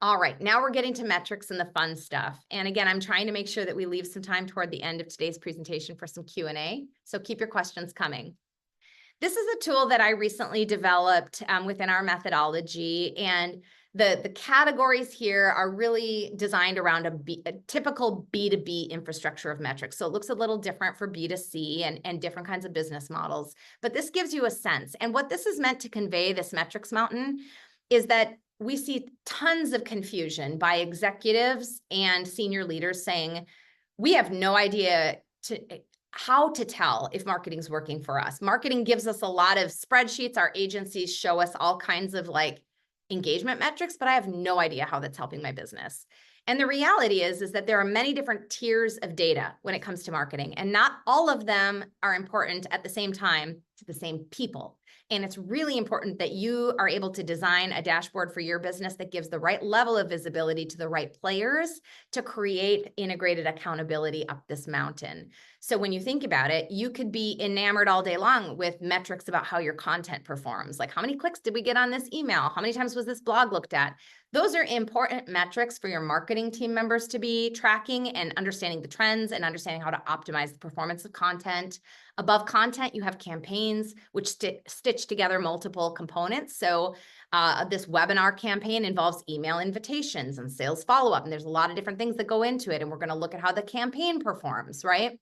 All right, now we're getting to metrics and the fun stuff. And again, I'm trying to make sure that we leave some time toward the end of today's presentation for some Q&A. So keep your questions coming. This is a tool that I recently developed within our methodology, and the categories here are really designed around a typical B2B infrastructure of metrics. So it looks a little different for B2C and different kinds of business models, but this gives you a sense. And what this is meant to convey, this metrics mountain, is that we see tons of confusion by executives and senior leaders saying, we have no idea how to tell if marketing's working for us. Marketing gives us a lot of spreadsheets. Our agencies show us all kinds of like engagement metrics, but I have no idea how that's helping my business. And the reality is that there are many different tiers of data when it comes to marketing, and not all of them are important at the same time to the same people. And it's really important that you are able to design a dashboard for your business that gives the right level of visibility to the right players to create integrated accountability up this mountain. So when you think about it, you could be enamored all day long with metrics about how your content performs. Like, how many clicks did we get on this email? How many times was this blog looked at? Those are important metrics for your marketing team members to be tracking and understanding the trends and understanding how to optimize the performance of content. Above content, you have campaigns, which stitch together multiple components. So this webinar campaign involves email invitations and sales follow-up, and there's a lot of different things that go into it, and we're going to look at how the campaign performs, right?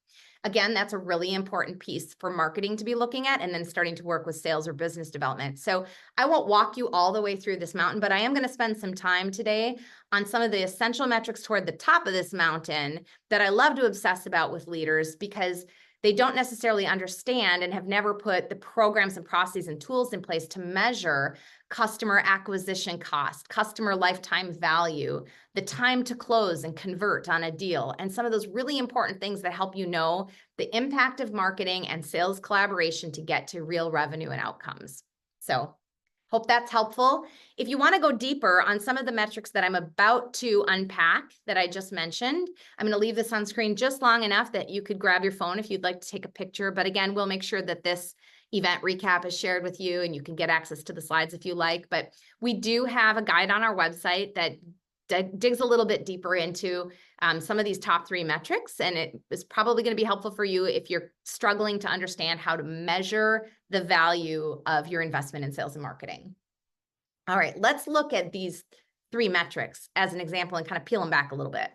Again, that's a really important piece for marketing to be looking at, and then starting to work with sales or business development. So I won't walk you all the way through this mountain, but I am going to spend some time today on some of the essential metrics toward the top of this mountain that I love to obsess about with leaders, because they don't necessarily understand and have never put the programs and processes and tools in place to measure customer acquisition cost, customer lifetime value, the time to close and convert on a deal, and some of those really important things that help you know the impact of marketing and sales collaboration to get to real revenue and outcomes. So hope that's helpful. If you want to go deeper on some of the metrics that I'm about to unpack that I just mentioned, I'm going to leave this on screen just long enough that you could grab your phone if you'd like to take a picture. But again, we'll make sure that this event recap is shared with you and you can get access to the slides if you like. But we do have a guide on our website that digs a little bit deeper into some of these top 3 metrics, and it is probably going to be helpful for you if you're struggling to understand how to measure the value of your investment in sales and marketing. All right, let's look at these 3 metrics as an example and kind of peel them back a little bit.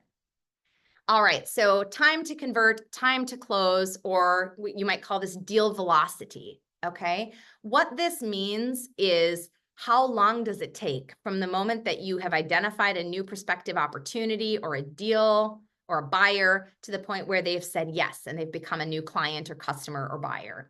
All right, so time to convert, time to close, or you might call this deal velocity, okay? What this means is, how long does it take from the moment that you have identified a new prospective opportunity or a deal or a buyer to the point where they've said yes and they've become a new client or customer or buyer?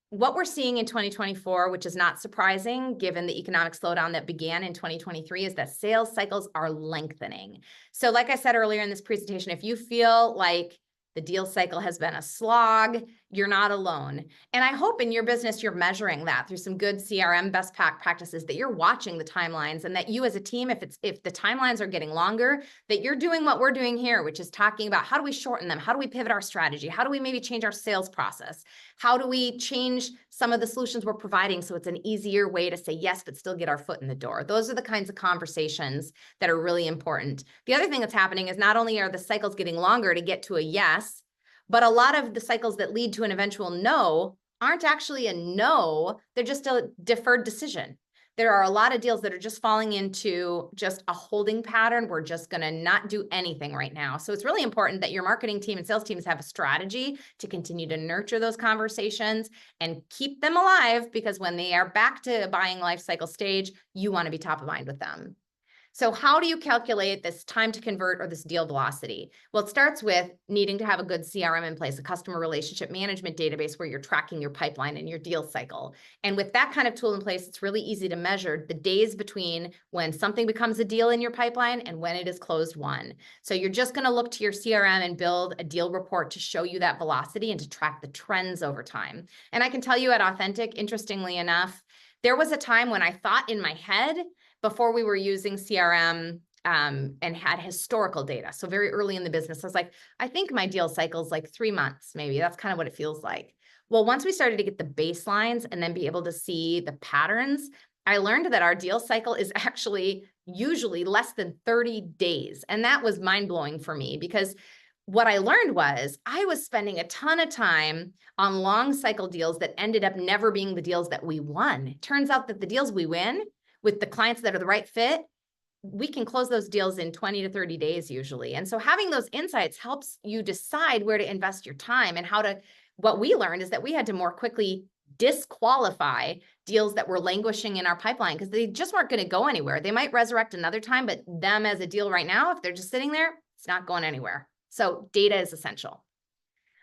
What we're seeing in 2024, which is not surprising given the economic slowdown that began in 2023, is that sales cycles are lengthening. So like I said earlier in this presentation, if you feel like the deal cycle has been a slog, you're not alone. And I hope in your business, you're measuring that through some good CRM best practices, that you're watching the timelines, and that you as a team, if the timelines are getting longer, that you're doing what we're doing here, which is talking about how do we shorten them? How do we pivot our strategy? How do we maybe change our sales process? How do we change some of the solutions we're providing so it's an easier way to say yes, but still get our foot in the door? Those are the kinds of conversations that are really important. The other thing that's happening is not only are the cycles getting longer to get to a yes, but a lot of the cycles that lead to an eventual no aren't actually a no, they're just a deferred decision. There are a lot of deals that are just falling into just a holding pattern. We're just going to not do anything right now. So it's really important that your marketing team and sales teams have a strategy to continue to nurture those conversations and keep them alive, because when they are back to buying life cycle stage, you want to be top of mind with them. So how do you calculate this time to convert or this deal velocity? Well, it starts with needing to have a good CRM in place, a customer relationship management database where you're tracking your pipeline and your deal cycle. And with that kind of tool in place, it's really easy to measure the days between when something becomes a deal in your pipeline and when it is closed won. So you're just going to look to your CRM and build a deal report to show you that velocity and to track the trends over time. And I can tell you at Authentic, interestingly enough, there was a time when I thought in my head, before we were using CRM and had historical data, so very early in the business, I was like, I think my deal cycle is like 3 months, maybe. That's kind of what it feels like. Well, once we started to get the baselines and then be able to see the patterns, I learned that our deal cycle is actually usually less than 30 days. And that was mind-blowing for me, because what I learned was I was spending a ton of time on long cycle deals that ended up never being the deals that we won. It turns out that the deals we win with the clients that are the right fit, we can close those deals in 20 to 30 days usually. And so having those insights helps you decide where to invest your time and how to, what we learned is that we had to more quickly disqualify deals that were languishing in our pipeline because they just weren't going to go anywhere. They might resurrect another time, but them as a deal right now, if they're just sitting there, it's not going anywhere. So data is essential.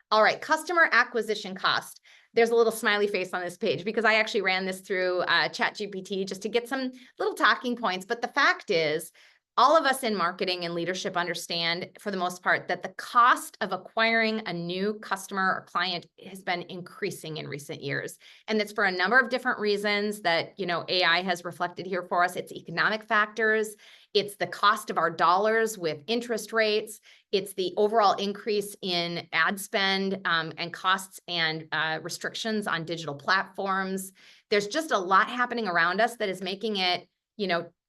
All right, customer acquisition cost. There's a little smiley face on this page because I actually ran this through ChatGPT just to get some little talking points. But the fact is, all of us in marketing and leadership understand, for the most part, that the cost of acquiring a new customer or client has been increasing in recent years. And it's for a number of different reasons that, AI has reflected here for us. It's economic factors. It's the cost of our dollars with interest rates. It's the overall increase in ad spend and costs and restrictions on digital platforms. There's just a lot happening around us that is making it,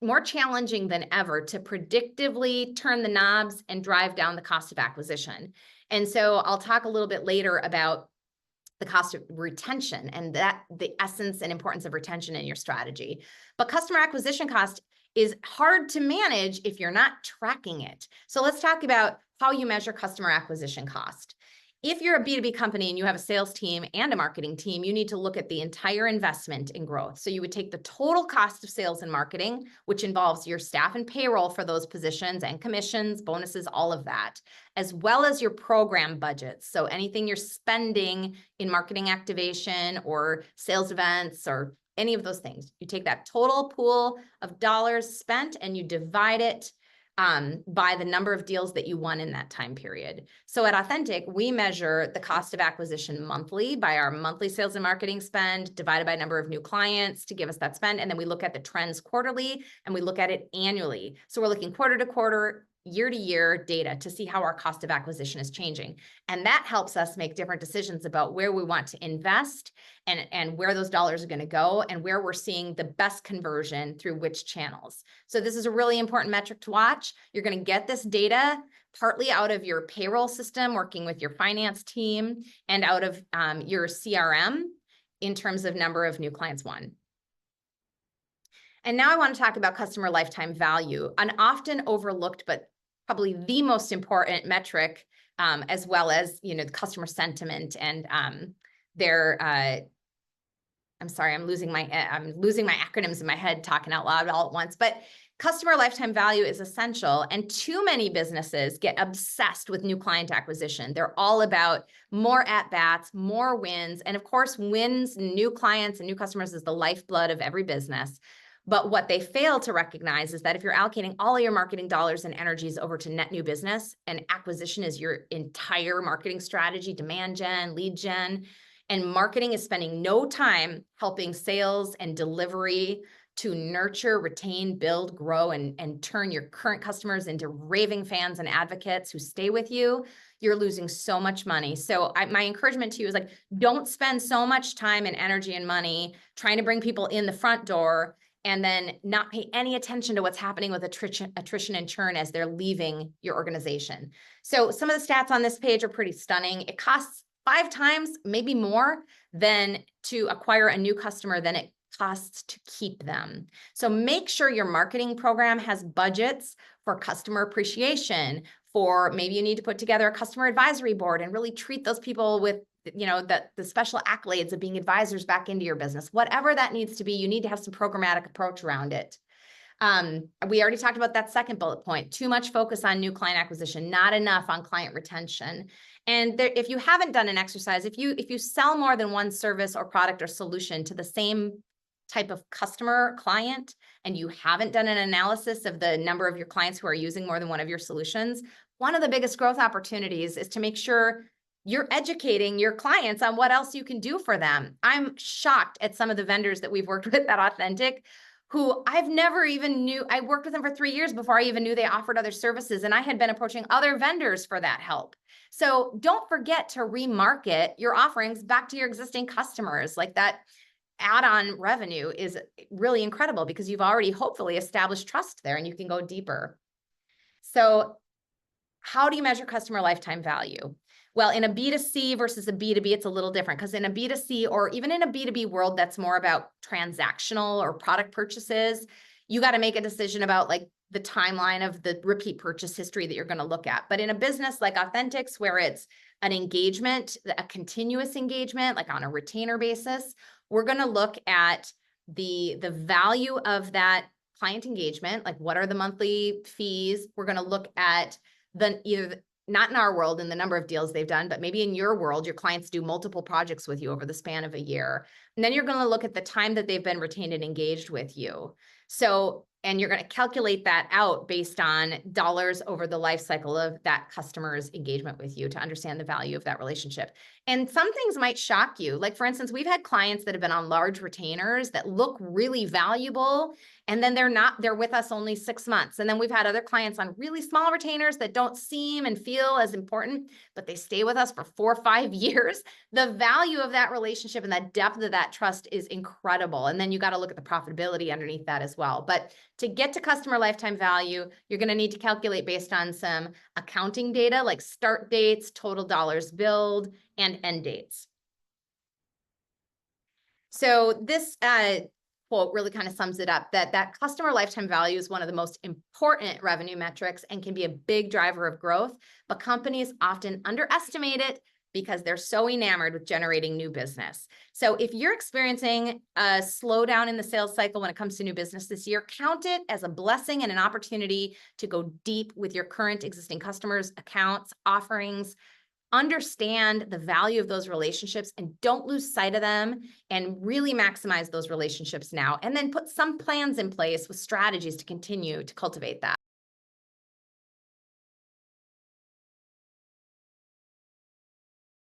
more challenging than ever to predictively turn the knobs and drive down the cost of acquisition. And so I'll talk a little bit later about the cost of retention and the essence and importance of retention in your strategy. But customer acquisition cost is hard to manage if you're not tracking it. So let's talk about how you measure customer acquisition cost. If you're a B2B company and you have a sales team and a marketing team, you need to look at the entire investment in growth. So you would take the total cost of sales and marketing, which involves your staff and payroll for those positions and commissions, bonuses, all of that, as well as your program budgets. So anything you're spending in marketing activation or sales events or any of those things, you take that total pool of dollars spent and you divide it by the number of deals that you won in that time period. So at Authentic, we measure the cost of acquisition monthly by our monthly sales and marketing spend divided by number of new clients to give us that spend. And then we look at the trends quarterly and we look at it annually. So we're looking quarter to quarter, year to year data to see how our cost of acquisition is changing. And that helps us make different decisions about where we want to invest and where those dollars are going to go and where we're seeing the best conversion through which channels. So this is a really important metric to watch. You're going to get this data partly out of your payroll system, working with your finance team, and out of your CRM in terms of number of new clients won. And now I want to talk about customer lifetime value, an often overlooked but probably the most important metric, as well as the customer sentiment and their. I'm sorry, I'm losing my acronyms in my head talking out loud all at once. But customer lifetime value is essential, and too many businesses get obsessed with new client acquisition. They're all about more at-bats, more wins, and of course, wins, new clients, and new customers is the lifeblood of every business. But what they fail to recognize is that if you're allocating all of your marketing dollars and energies over to net new business, and acquisition is your entire marketing strategy, demand gen, lead gen, and marketing is spending no time helping sales and delivery to nurture, retain, build, grow, and turn your current customers into raving fans and advocates who stay with you, you're losing so much money. So my encouragement to you is don't spend so much time and energy and money trying to bring people in the front door and then not pay any attention to what's happening with attrition and churn as they're leaving your organization. So some of the stats on this page are pretty stunning. It costs 5 times, maybe more, than to acquire a new customer than it costs to keep them. So make sure your marketing program has budgets for customer appreciation, for maybe you need to put together a customer advisory board and really treat those people with the special accolades of being advisors back into your business. Whatever that needs to be, you need to have some programmatic approach around it. We already talked about that second bullet point, too much focus on new client acquisition, not enough on client retention. And if you haven't done an exercise, if you sell more than one service or product or solution to the same type of customer client, and you haven't done an analysis of the number of your clients who are using more than one of your solutions, one of the biggest growth opportunities is to make sure you're educating your clients on what else you can do for them. I'm shocked at some of the vendors that we've worked with at Authentic who I've never even knew. I worked with them for 3 years before I even knew they offered other services, and I had been approaching other vendors for that help. So don't forget to remarket your offerings back to your existing customers. Like that add-on revenue is really incredible because you've already hopefully established trust there and you can go deeper. So how do you measure customer lifetime value? Well, in a B2C versus a B2B, it's a little different because in a B2C or even in a B2B world that's more about transactional or product purchases, you got to make a decision about like the timeline of the repeat purchase history that you're going to look at. But in a business like Authentics, where it's an engagement, a continuous engagement, like on a retainer basis, we're going to look at the value of that client engagement, like what are the monthly fees? We're going to look at either not in our world in the number of deals they've done, but maybe in your world, your clients do multiple projects with you over the span of a year. And then you're going to look at the time that they've been retained and engaged with you. So, and you're going to calculate that out based on dollars over the life cycle of that customer's engagement with you to understand the value of that relationship. And some things might shock you. Like, for instance, we've had clients that have been on large retainers that look really valuable, and then they're with us only 6 months. And then we've had other clients on really small retainers that don't seem and feel as important, but they stay with us for 4 or 5 years. The value of that relationship and that depth of that trust is incredible. And then you got to look at the profitability underneath that as well. But to get to customer lifetime value, you're going to need to calculate based on some accounting data like start dates, total dollars billed, and end dates. So this quote really kind of sums it up, that customer lifetime value is one of the most important revenue metrics and can be a big driver of growth, but companies often underestimate it because they're so enamored with generating new business. So if you're experiencing a slowdown in the sales cycle when it comes to new business this year, count it as a blessing and an opportunity to go deep with your current existing customers, accounts, offerings. Understand the value of those relationships and don't lose sight of them, and really maximize those relationships now. And then put some plans in place with strategies to continue to cultivate that.